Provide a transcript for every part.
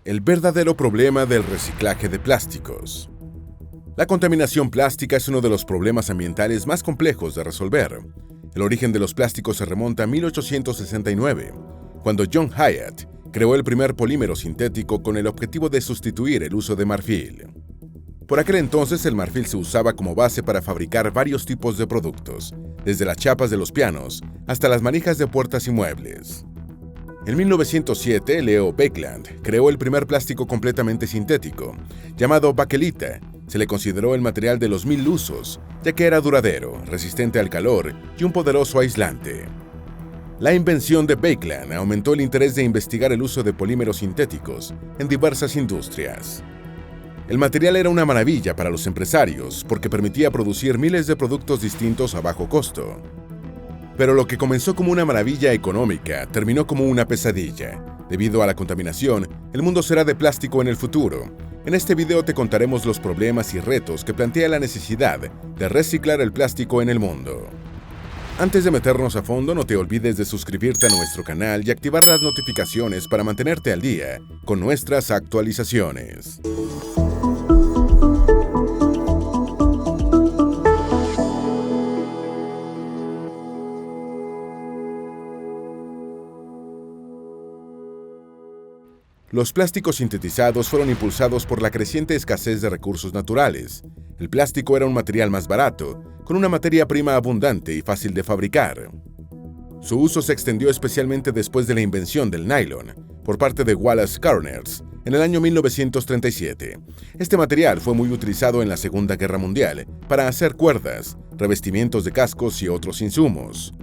El verdadero problema del reciclaje de plásticos. La contaminación plástica es uno de los problemas ambientales más complejos de resolver. El origen de los plásticos se remonta a 1869, cuando John Hyatt creó el primer polímero sintético con el objetivo de sustituir el uso de marfil. Por aquel entonces, el marfil se usaba como base para fabricar varios tipos de productos, desde las chapas de los pianos hasta las manijas de puertas y muebles. En 1907, Leo Baekeland creó el primer plástico completamente sintético, llamado bakelita. Se le consideró el material de los 1000 usos, ya que era duradero, resistente al calor y un poderoso aislante. La invención de Baekeland aumentó el interés de investigar el uso de polímeros sintéticos en diversas industrias. El material era una maravilla para los empresarios porque permitía producir miles de productos distintos a bajo costo. Pero lo que comenzó como una maravilla económica terminó como una pesadilla. Debido a la contaminación, el mundo será de plástico en el futuro. En este video te contaremos los problemas y retos que plantea la necesidad de reciclar el plástico en el mundo. Antes de meternos a fondo, no te olvides de suscribirte a nuestro canal y activar las notificaciones para mantenerte al día con nuestras actualizaciones. Los plásticos sintetizados fueron impulsados por la creciente escasez de recursos naturales. El plástico era un material más barato, con una materia prima abundante y fácil de fabricar. Su uso se extendió especialmente después de la invención del nylon, por parte de Wallace Cairns, en el año 1937. Este material fue muy utilizado en la Segunda Guerra Mundial para hacer cuerdas, revestimientos de cascos y otros insumos.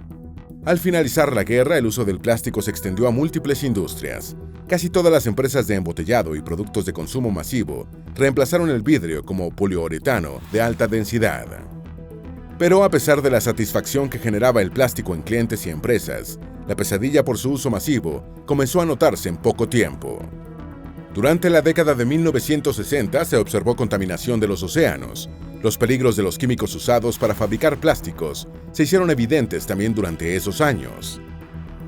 Al finalizar la guerra, el uso del plástico se extendió a múltiples industrias. Casi todas las empresas de embotellado y productos de consumo masivo reemplazaron el vidrio como poliuretano de alta densidad. Pero a pesar de la satisfacción que generaba el plástico en clientes y empresas, la pesadilla por su uso masivo comenzó a notarse en poco tiempo. Durante la década de 1960 se observó contaminación de los océanos. Los peligros de los químicos usados para fabricar plásticos se hicieron evidentes también durante esos años.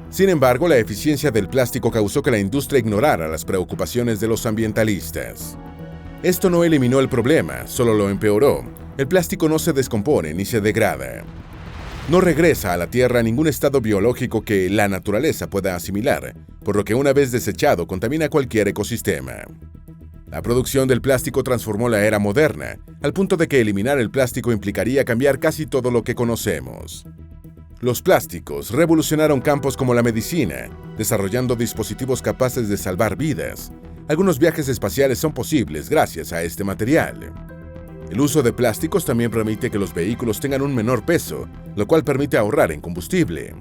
Sin embargo, la eficiencia del plástico causó que la industria ignorara las preocupaciones de los ambientalistas. Esto no eliminó el problema, solo lo empeoró. El plástico no se descompone ni se degrada. No regresa a la Tierra a ningún estado biológico que la naturaleza pueda asimilar, por lo que una vez desechado contamina cualquier ecosistema. La producción del plástico transformó la era moderna, al punto de que eliminar el plástico implicaría cambiar casi todo lo que conocemos. Los plásticos revolucionaron campos como la medicina, desarrollando dispositivos capaces de salvar vidas. Algunos viajes espaciales son posibles gracias a este material. El uso de plásticos también permite que los vehículos tengan un menor peso, lo cual permite ahorrar en combustible.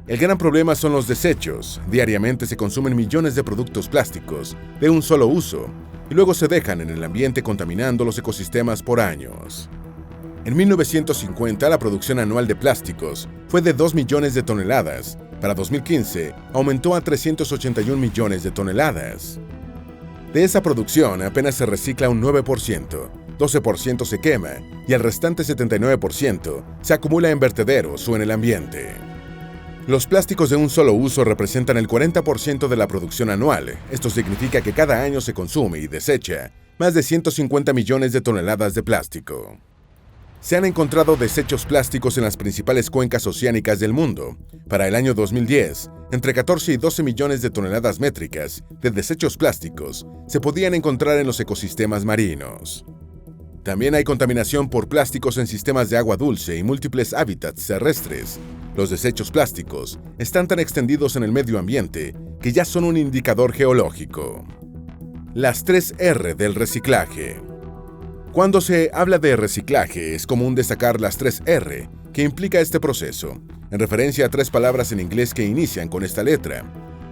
El gran problema son los desechos. Diariamente se consumen millones de productos plásticos de un solo uso y luego se dejan en el ambiente contaminando los ecosistemas por años. En 1950, la producción anual de plásticos fue de 2 millones de toneladas. Para 2015, aumentó a 381 millones de toneladas. De esa producción, apenas se recicla un 9%, 12% se quema y el restante 79% se acumula en vertederos o en el ambiente. Los plásticos de un solo uso representan el 40% de la producción anual. Esto significa que cada año se consume y desecha más de 150 millones de toneladas de plástico. Se han encontrado desechos plásticos en las principales cuencas oceánicas del mundo. Para el año 2010, entre 14 y 12 millones de toneladas métricas de desechos plásticos se podían encontrar en los ecosistemas marinos. También hay contaminación por plásticos en sistemas de agua dulce y múltiples hábitats terrestres. Los desechos plásticos están tan extendidos en el medio ambiente que ya son un indicador geológico. Las 3 R del reciclaje. Cuando se habla de reciclaje, es común destacar las 3 R que implica este proceso, en referencia a 3 palabras en inglés que inician con esta letra.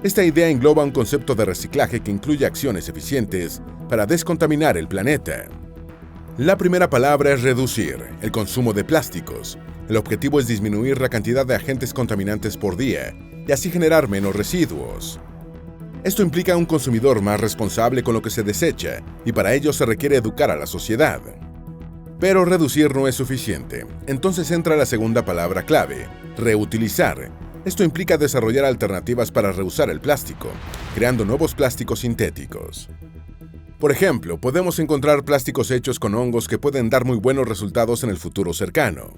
Esta idea engloba un concepto de reciclaje que incluye acciones eficientes para descontaminar el planeta. La primera palabra es reducir el consumo de plásticos. El objetivo es disminuir la cantidad de agentes contaminantes por día y así generar menos residuos. Esto implica un consumidor más responsable con lo que se desecha y para ello se requiere educar a la sociedad. Pero reducir no es suficiente. Entonces entra la segunda palabra clave, reutilizar. Esto implica desarrollar alternativas para reusar el plástico, creando nuevos plásticos sintéticos. Por ejemplo, podemos encontrar plásticos hechos con hongos que pueden dar muy buenos resultados en el futuro cercano.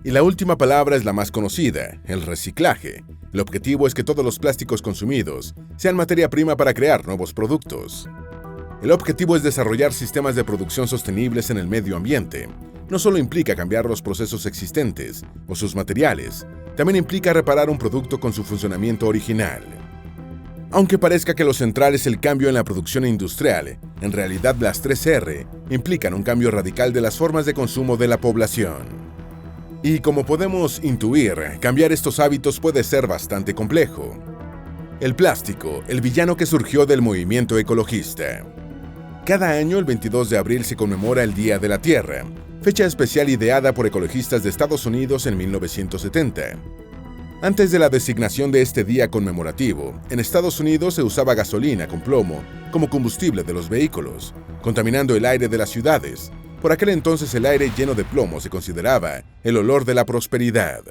Y la última palabra es la más conocida, el reciclaje. El objetivo es que todos los plásticos consumidos sean materia prima para crear nuevos productos. El objetivo es desarrollar sistemas de producción sostenibles en el medio ambiente. No solo implica cambiar los procesos existentes o sus materiales, también implica reparar un producto con su funcionamiento original. Aunque parezca que lo central es el cambio en la producción industrial, en realidad las 3R implican un cambio radical de las formas de consumo de la población. Y como podemos intuir, cambiar estos hábitos puede ser bastante complejo. El plástico, el villano que surgió del movimiento ecologista. Cada año, el 22 de abril, se conmemora el Día de la Tierra, fecha especial ideada por ecologistas de Estados Unidos en 1970. Antes de la designación de este día conmemorativo, en Estados Unidos se usaba gasolina con plomo como combustible de los vehículos, contaminando el aire de las ciudades. Por aquel entonces el aire lleno de plomo se consideraba el olor de la prosperidad.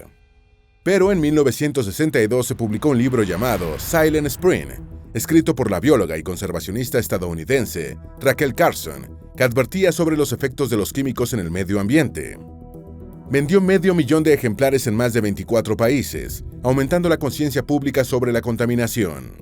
Pero en 1962 se publicó un libro llamado Silent Spring, escrito por la bióloga y conservacionista estadounidense Rachel Carson, que advertía sobre los efectos de los químicos en el medio ambiente. Vendió 500.000 de ejemplares en más de 24 países, aumentando la conciencia pública sobre la contaminación.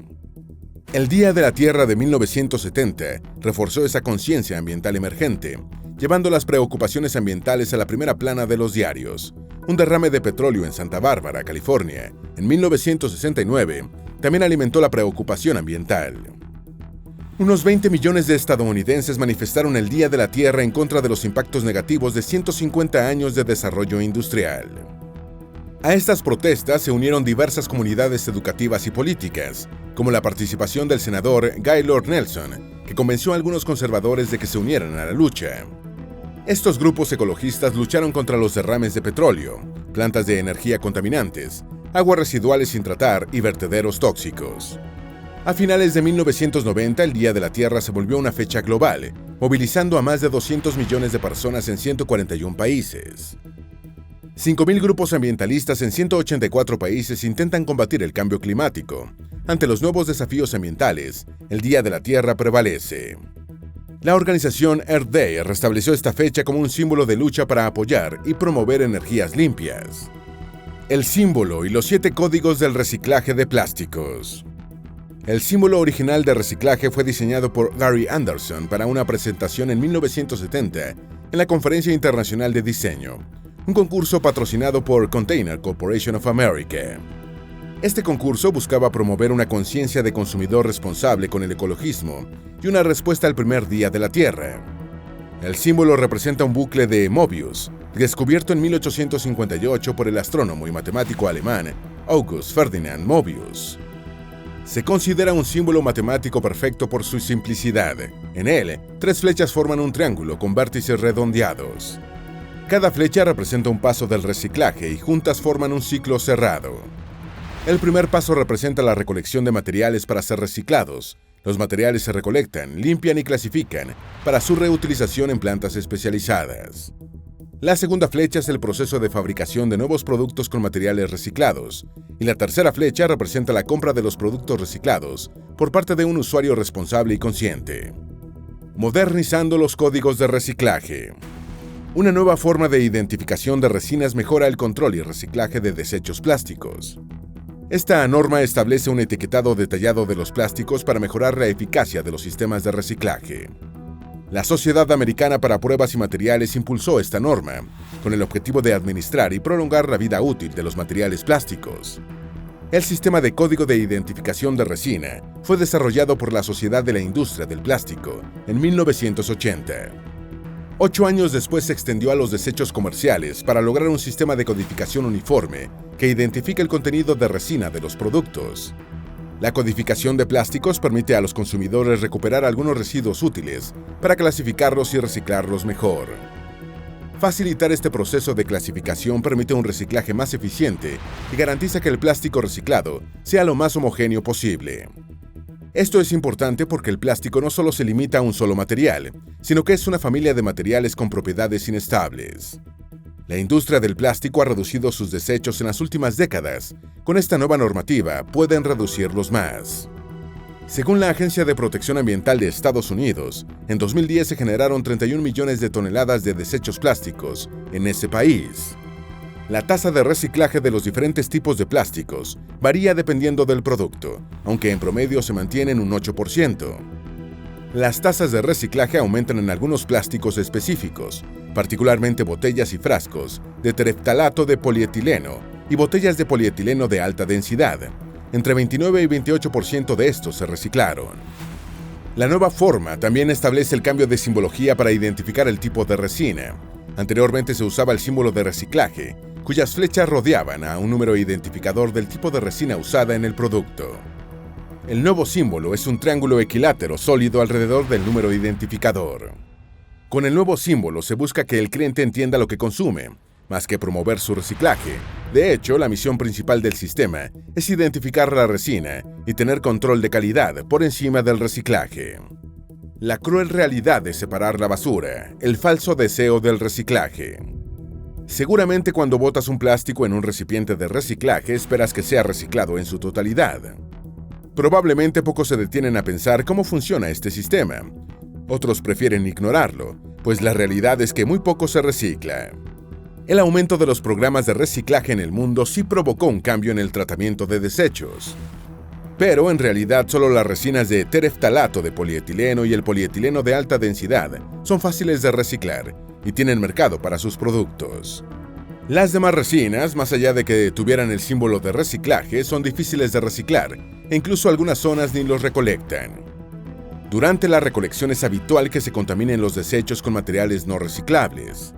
El Día de la Tierra de 1970 reforzó esa conciencia ambiental emergente, llevando las preocupaciones ambientales a la primera plana de los diarios. Un derrame de petróleo en Santa Bárbara, California, en 1969, también alimentó la preocupación ambiental. Unos 20 millones de estadounidenses manifestaron el Día de la Tierra en contra de los impactos negativos de 150 años de desarrollo industrial. A estas protestas se unieron diversas comunidades educativas y políticas, como la participación del senador Gaylord Nelson, que convenció a algunos conservadores de que se unieran a la lucha. Estos grupos ecologistas lucharon contra los derrames de petróleo, plantas de energía contaminantes, aguas residuales sin tratar y vertederos tóxicos. A finales de 1990, el Día de la Tierra se volvió una fecha global, movilizando a más de 200 millones de personas en 141 países. 5.000 grupos ambientalistas en 184 países intentan combatir el cambio climático. Ante los nuevos desafíos ambientales, el Día de la Tierra prevalece. La organización Earth Day restableció esta fecha como un símbolo de lucha para apoyar y promover energías limpias. El símbolo y los 7 códigos del reciclaje de plásticos. El símbolo original de reciclaje fue diseñado por Gary Anderson para una presentación en 1970 en la Conferencia Internacional de Diseño, un concurso patrocinado por Container Corporation of America. Este concurso buscaba promover una conciencia de consumidor responsable con el ecologismo y una respuesta al primer Día de la Tierra. El símbolo representa un bucle de Möbius, descubierto en 1858 por el astrónomo y matemático alemán August Ferdinand Möbius. Se considera un símbolo matemático perfecto por su simplicidad. En él, 3 flechas forman un triángulo con vértices redondeados. Cada flecha representa un paso del reciclaje y juntas forman un ciclo cerrado. El primer paso representa la recolección de materiales para ser reciclados. Los materiales se recolectan, limpian y clasifican para su reutilización en plantas especializadas. La segunda flecha es el proceso de fabricación de nuevos productos con materiales reciclados, y la tercera flecha representa la compra de los productos reciclados por parte de un usuario responsable y consciente. Modernizando los códigos de reciclaje. Una nueva forma de identificación de resinas mejora el control y reciclaje de desechos plásticos. Esta norma establece un etiquetado detallado de los plásticos para mejorar la eficacia de los sistemas de reciclaje. La Sociedad Americana para Pruebas y Materiales impulsó esta norma, con el objetivo de administrar y prolongar la vida útil de los materiales plásticos. El sistema de código de identificación de resina fue desarrollado por la Sociedad de la Industria del Plástico en 1980. 8 años después se extendió a los desechos comerciales para lograr un sistema de codificación uniforme que identifique el contenido de resina de los productos. La codificación de plásticos permite a los consumidores recuperar algunos residuos útiles para clasificarlos y reciclarlos mejor. Facilitar este proceso de clasificación permite un reciclaje más eficiente y garantiza que el plástico reciclado sea lo más homogéneo posible. Esto es importante porque el plástico no solo se limita a un solo material, sino que es una familia de materiales con propiedades inestables. La industria del plástico ha reducido sus desechos en las últimas décadas. Con esta nueva normativa pueden reducirlos más. Según la Agencia de Protección Ambiental de Estados Unidos, en 2010 se generaron 31 millones de toneladas de desechos plásticos en ese país. La tasa de reciclaje de los diferentes tipos de plásticos varía dependiendo del producto, aunque en promedio se mantiene en un 8%. Las tasas de reciclaje aumentan en algunos plásticos específicos, particularmente botellas y frascos de tereftalato de polietileno y botellas de polietileno de alta densidad. Entre 29 y 28% de estos se reciclaron. La nueva forma también establece el cambio de simbología para identificar el tipo de resina. Anteriormente se usaba el símbolo de reciclaje, cuyas flechas rodeaban a un número identificador del tipo de resina usada en el producto. El nuevo símbolo es un triángulo equilátero sólido alrededor del número identificador. Con el nuevo símbolo se busca que el cliente entienda lo que consume, más que promover su reciclaje. De hecho, la misión principal del sistema es identificar la resina y tener control de calidad por encima del reciclaje. La cruel realidad de separar la basura, el falso deseo del reciclaje. Seguramente cuando botas un plástico en un recipiente de reciclaje esperas que sea reciclado en su totalidad. Probablemente pocos se detienen a pensar cómo funciona este sistema. Otros prefieren ignorarlo, pues la realidad es que muy poco se recicla. El aumento de los programas de reciclaje en el mundo sí provocó un cambio en el tratamiento de desechos. Pero en realidad solo las resinas de tereftalato de polietileno y el polietileno de alta densidad son fáciles de reciclar y tienen mercado para sus productos. Las demás resinas, más allá de que tuvieran el símbolo de reciclaje, son difíciles de reciclar e incluso algunas zonas ni los recolectan. Durante la recolección es habitual que se contaminen los desechos con materiales no reciclables.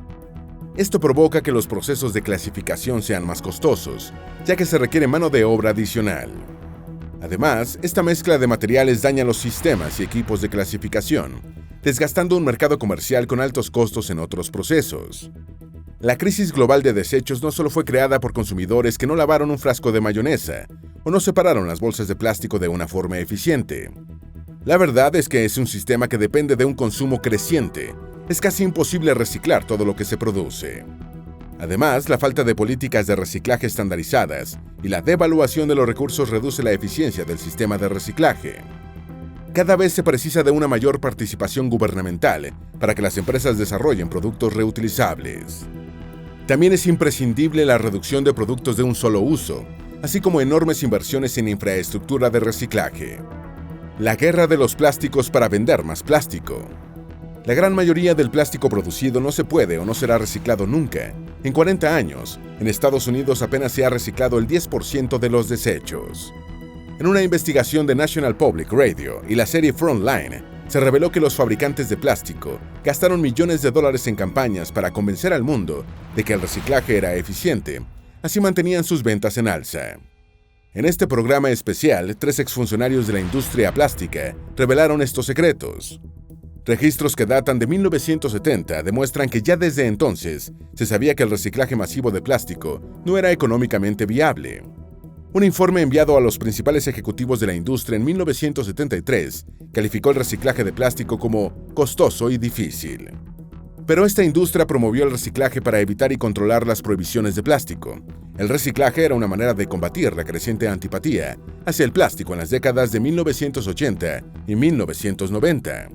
Esto provoca que los procesos de clasificación sean más costosos, ya que se requiere mano de obra adicional. Además, esta mezcla de materiales daña los sistemas y equipos de clasificación, desgastando un mercado comercial con altos costos en otros procesos. La crisis global de desechos no solo fue creada por consumidores que no lavaron un frasco de mayonesa o no separaron las bolsas de plástico de una forma eficiente. La verdad es que es un sistema que depende de un consumo creciente. Es casi imposible reciclar todo lo que se produce. Además, la falta de políticas de reciclaje estandarizadas y la devaluación de los recursos reduce la eficiencia del sistema de reciclaje. Cada vez se precisa de una mayor participación gubernamental para que las empresas desarrollen productos reutilizables. También es imprescindible la reducción de productos de un solo uso, así como enormes inversiones en infraestructura de reciclaje. La guerra de los plásticos para vender más plástico. La gran mayoría del plástico producido no se puede o no será reciclado nunca. En 40 años, en Estados Unidos apenas se ha reciclado el 10% de los desechos. En una investigación de National Public Radio y la serie Frontline, se reveló que los fabricantes de plástico gastaron millones de dólares en campañas para convencer al mundo de que el reciclaje era eficiente. Así mantenían sus ventas en alza. En este programa especial, 3 exfuncionarios de la industria plástica revelaron estos secretos. Registros que datan de 1970 demuestran que ya desde entonces se sabía que el reciclaje masivo de plástico no era económicamente viable. Un informe enviado a los principales ejecutivos de la industria en 1973 calificó el reciclaje de plástico como costoso y difícil. Pero esta industria promovió el reciclaje para evitar y controlar las prohibiciones de plástico. El reciclaje era una manera de combatir la creciente antipatía hacia el plástico en las décadas de 1980 y 1990.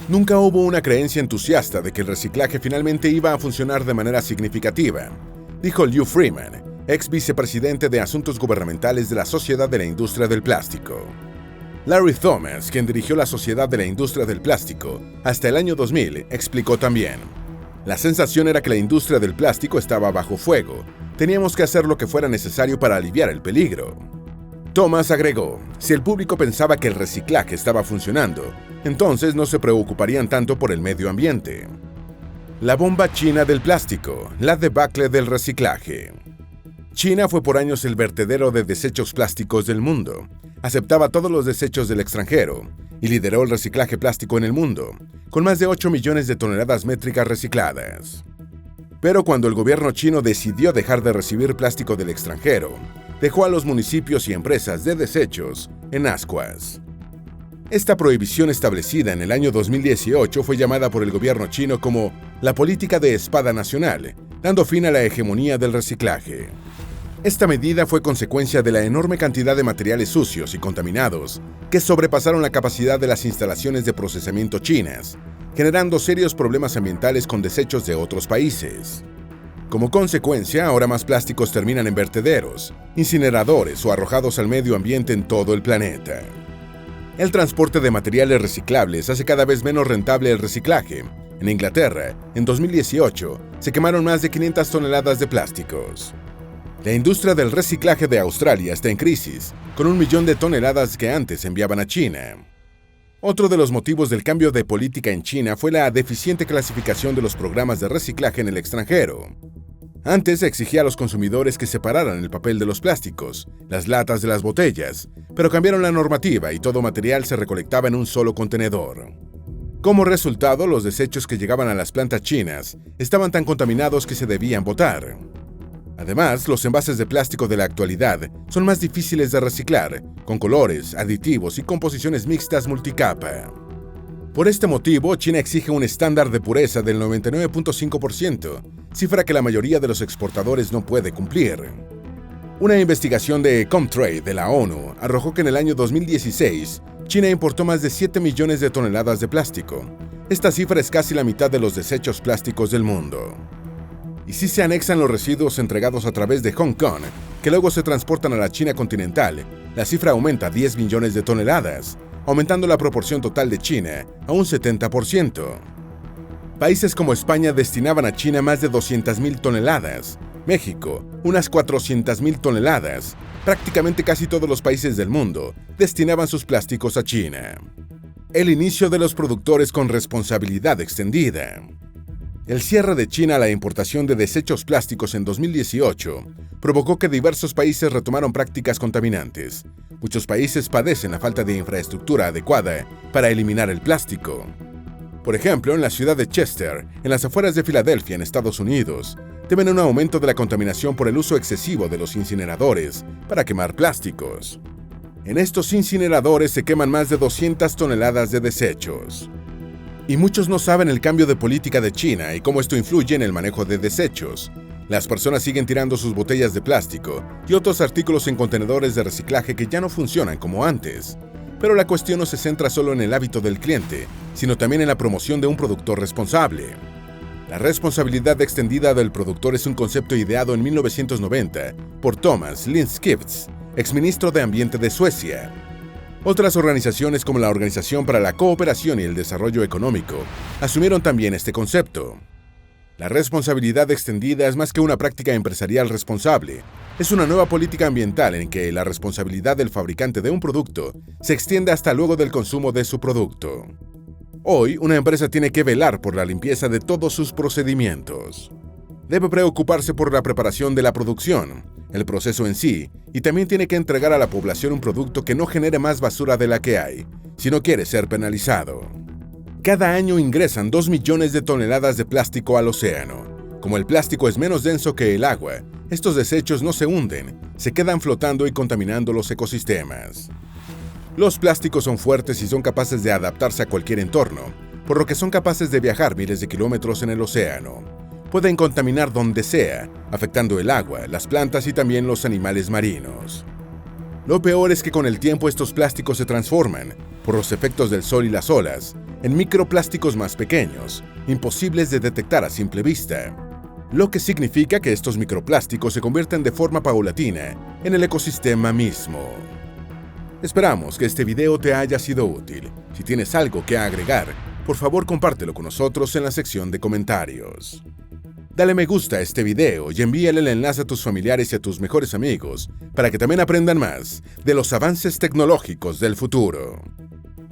Nunca hubo una creencia entusiasta de que el reciclaje finalmente iba a funcionar de manera significativa, dijo Lew Freeman, ex vicepresidente de Asuntos Gubernamentales de la Sociedad de la Industria del Plástico. Larry Thomas, quien dirigió la Sociedad de la Industria del Plástico hasta el año 2000, explicó también: la sensación era que la industria del plástico estaba bajo fuego. Teníamos que hacer lo que fuera necesario para aliviar el peligro. Thomas agregó: si el público pensaba que el reciclaje estaba funcionando, entonces no se preocuparían tanto por el medio ambiente. La bomba china del plástico, la debacle del reciclaje. China fue por años el vertedero de desechos plásticos del mundo. Aceptaba todos los desechos del extranjero y lideró el reciclaje plástico en el mundo, con más de 8 millones de toneladas métricas recicladas. Pero cuando el gobierno chino decidió dejar de recibir plástico del extranjero, dejó a los municipios y empresas de desechos en ascuas. Esta prohibición establecida en el año 2018 fue llamada por el gobierno chino como la política de espada nacional, dando fin a la hegemonía del reciclaje. Esta medida fue consecuencia de la enorme cantidad de materiales sucios y contaminados que sobrepasaron la capacidad de las instalaciones de procesamiento chinas, generando serios problemas ambientales con desechos de otros países. Como consecuencia, ahora más plásticos terminan en vertederos, incineradores o arrojados al medio ambiente en todo el planeta. El transporte de materiales reciclables hace cada vez menos rentable el reciclaje. En Inglaterra, en 2018, se quemaron más de 500 toneladas de plásticos. La industria del reciclaje de Australia está en crisis, con 1 millón de toneladas que antes enviaban a China. Otro de los motivos del cambio de política en China fue la deficiente clasificación de los programas de reciclaje en el extranjero. Antes se exigía a los consumidores que separaran el papel de los plásticos, las latas de las botellas, pero cambiaron la normativa y todo material se recolectaba en un solo contenedor. Como resultado, los desechos que llegaban a las plantas chinas estaban tan contaminados que se debían botar. Además, los envases de plástico de la actualidad son más difíciles de reciclar, con colores, aditivos y composiciones mixtas multicapa. Por este motivo, China exige un estándar de pureza del 99.5%, cifra que la mayoría de los exportadores no puede cumplir. Una investigación de Comtrade de la ONU arrojó que en el año 2016, China importó más de 7 millones de toneladas de plástico. Esta cifra es casi la mitad de los desechos plásticos del mundo. Y si se anexan los residuos entregados a través de Hong Kong, que luego se transportan a la China continental, la cifra aumenta a 10 millones de toneladas, aumentando la proporción total de China a un 70%. Países como España destinaban a China más de 200.000 toneladas, México unas 400.000 toneladas. Prácticamente casi todos los países del mundo destinaban sus plásticos a China. El inicio de los productores con responsabilidad extendida. El cierre de China a la importación de desechos plásticos en 2018 provocó que diversos países retomaron prácticas contaminantes. Muchos países padecen la falta de infraestructura adecuada para eliminar el plástico. Por ejemplo, en la ciudad de Chester, en las afueras de Filadelfia, en Estados Unidos, temen un aumento de la contaminación por el uso excesivo de los incineradores para quemar plásticos. En estos incineradores se queman más de 200 toneladas de desechos. Y muchos no saben el cambio de política de China y cómo esto influye en el manejo de desechos. Las personas siguen tirando sus botellas de plástico y otros artículos en contenedores de reciclaje que ya no funcionan como antes. Pero la cuestión no se centra solo en el hábito del cliente, sino también en la promoción de un productor responsable. La responsabilidad extendida del productor es un concepto ideado en 1990 por Thomas Lindskivs, exministro de Ambiente de Suecia. Otras organizaciones como la Organización para la Cooperación y el Desarrollo Económico asumieron también este concepto. La responsabilidad extendida es más que una práctica empresarial responsable. Es una nueva política ambiental en que la responsabilidad del fabricante de un producto se extiende hasta luego del consumo de su producto. Hoy, una empresa tiene que velar por la limpieza de todos sus procedimientos. Debe preocuparse por la preparación de la producción, el proceso en sí, y también tiene que entregar a la población un producto que no genere más basura de la que hay, si no quiere ser penalizado. Cada año ingresan 2 millones de toneladas de plástico al océano. Como el plástico es menos denso que el agua, estos desechos no se hunden, se quedan flotando y contaminando los ecosistemas. Los plásticos son fuertes y son capaces de adaptarse a cualquier entorno, por lo que son capaces de viajar miles de kilómetros en el océano. Pueden contaminar donde sea, afectando el agua, las plantas y también los animales marinos. Lo peor es que con el tiempo estos plásticos se transforman, por los efectos del sol y las olas, en microplásticos más pequeños, imposibles de detectar a simple vista. Lo que significa que estos microplásticos se convierten de forma paulatina en el ecosistema mismo. Esperamos que este video te haya sido útil. Si tienes algo que agregar, por favor compártelo con nosotros en la sección de comentarios. Dale me gusta a este video y envíale el enlace a tus familiares y a tus mejores amigos para que también aprendan más de los avances tecnológicos del futuro.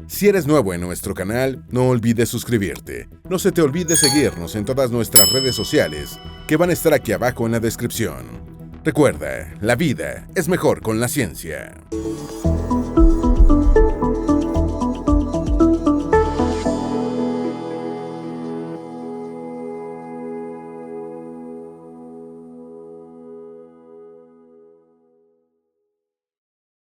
Si eres nuevo en nuestro canal, no olvides suscribirte. No se te olvide seguirnos en todas nuestras redes sociales, que van a estar aquí abajo en la descripción. Recuerda, la vida es mejor con la ciencia.